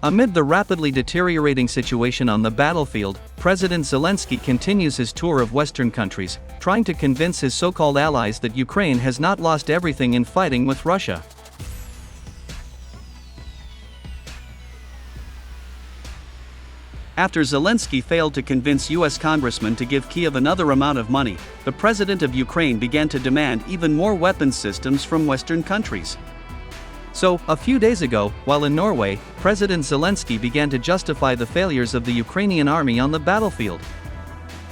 Amid the rapidly deteriorating situation on the battlefield, President Zelenskyy continues his tour of Western countries, trying to convince his so-called allies that Ukraine has not lost everything in fighting with Russia. After Zelenskyy failed to convince US congressmen to give Kyiv another amount of money, the president of Ukraine began to demand even more weapons systems from Western countries. So, a few days ago, while in Norway, President Zelenskyy began to justify the failures of the Ukrainian army on the battlefield.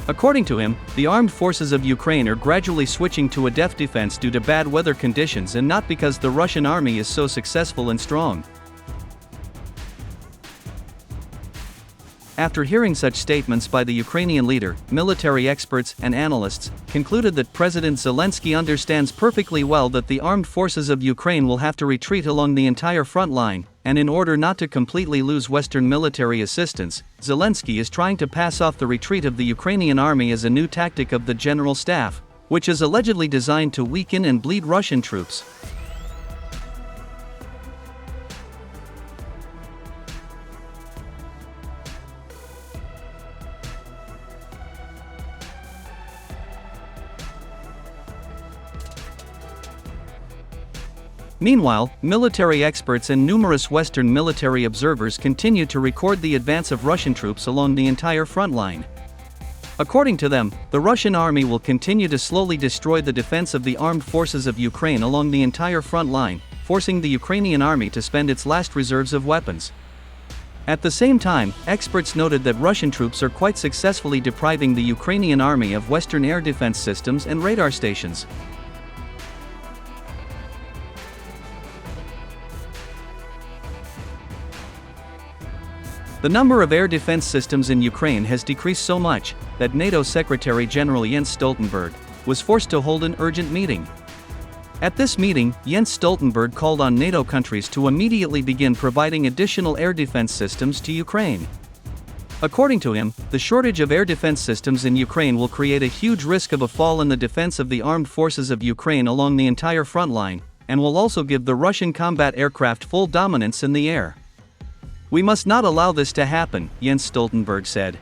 According to him, the armed forces of Ukraine are gradually switching to a deft defense due to bad weather conditions and not because the Russian army is so successful and strong. After hearing such statements by the Ukrainian leader, military experts and analysts concluded that President Zelenskyy understands perfectly well that the armed forces of Ukraine will have to retreat along the entire front line, and in order not to completely lose Western military assistance, Zelenskyy is trying to pass off the retreat of the Ukrainian army as a new tactic of the General Staff, which is allegedly designed to weaken and bleed Russian troops. Meanwhile, military experts and numerous Western military observers continue to record the advance of Russian troops along the entire front line. According to them, the Russian army will continue to slowly destroy the defense of the armed forces of Ukraine along the entire front line, forcing the Ukrainian army to spend its last reserves of weapons. At the same time, experts noted that Russian troops are quite successfully depriving the Ukrainian army of Western air defense systems and radar stations. The number of air defense systems in Ukraine has decreased so much that NATO Secretary General Jens Stoltenberg was forced to hold an urgent meeting. At this meeting, Jens Stoltenberg called on NATO countries to immediately begin providing additional air defense systems to Ukraine. According to him, the shortage of air defense systems in Ukraine will create a huge risk of a fall in the defense of the armed forces of Ukraine along the entire front line, and will also give the Russian combat aircraft full dominance in the air. "We must not allow this to happen," Jens Stoltenberg said.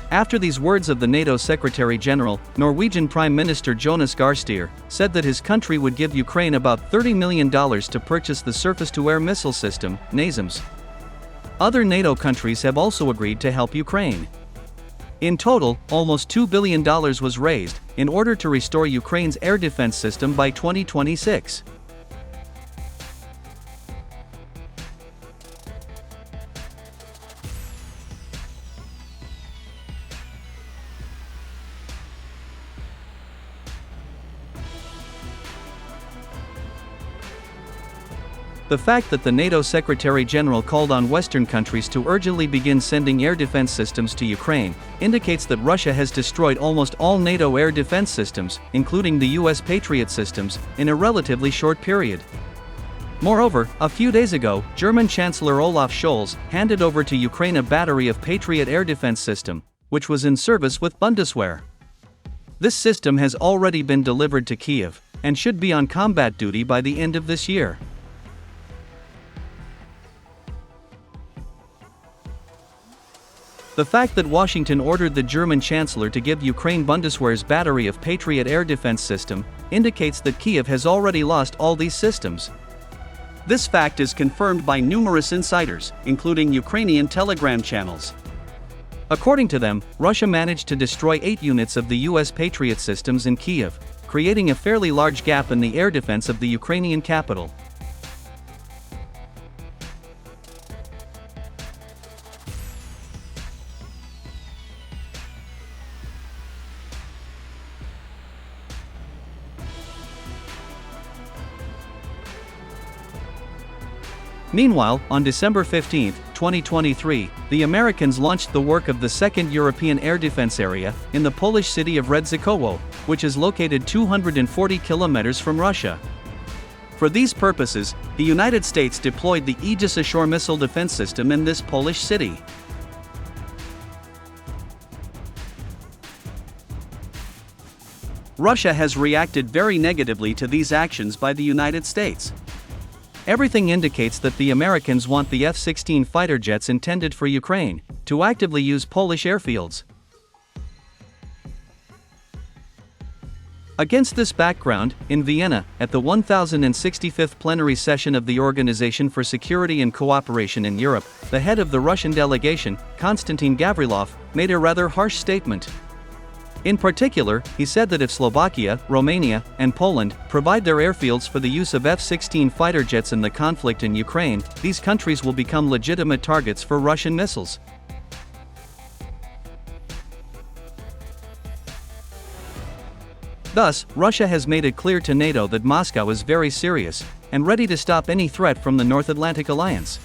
After these words of the NATO Secretary General, Norwegian Prime Minister Jonas Gahr Støre said that his country would give Ukraine about $30 million to purchase the surface-to-air missile system, NASAMS. Other NATO countries have also agreed to help Ukraine. In total, almost $2 billion was raised in order to restore Ukraine's air defense system by 2026. The fact that the NATO Secretary General called on Western countries to urgently begin sending air defense systems to Ukraine indicates that Russia has destroyed almost all NATO air defense systems, including the US Patriot systems, in a relatively short period. Moreover, a few days ago, German Chancellor Olaf Scholz handed over to Ukraine a battery of Patriot air defense system, which was in service with Bundeswehr. This system has already been delivered to Kyiv, and should be on combat duty by the end of this year. The fact that Washington ordered the German Chancellor to give Ukraine Bundeswehr's battery of Patriot air defense system indicates that Kyiv has already lost all these systems. This fact is confirmed by numerous insiders, including Ukrainian Telegram channels. According to them, Russia managed to destroy 8 units of the US Patriot systems in Kyiv, creating a fairly large gap in the air defense of the Ukrainian capital. Meanwhile, on December 15, 2023, the Americans launched the work of the Second European Air Defense Area in the Polish city of Redzikowo, which is located 240 kilometers from Russia. For these purposes, the United States deployed the Aegis Ashore missile defense system in this Polish city. Russia has reacted very negatively to these actions by the United States. Everything indicates that the Americans want the F-16 fighter jets intended for Ukraine to actively use Polish airfields. Against this background, in Vienna, at the 1065th plenary session of the Organization for Security and Cooperation in Europe, the head of the Russian delegation, Konstantin Gavrilov, made a rather harsh statement. In particular, he said that if Slovakia, Romania, and Poland provide their airfields for the use of F-16 fighter jets in the conflict in Ukraine, these countries will become legitimate targets for Russian missiles. Thus, Russia has made it clear to NATO that Moscow is very serious and ready to stop any threat from the North Atlantic Alliance.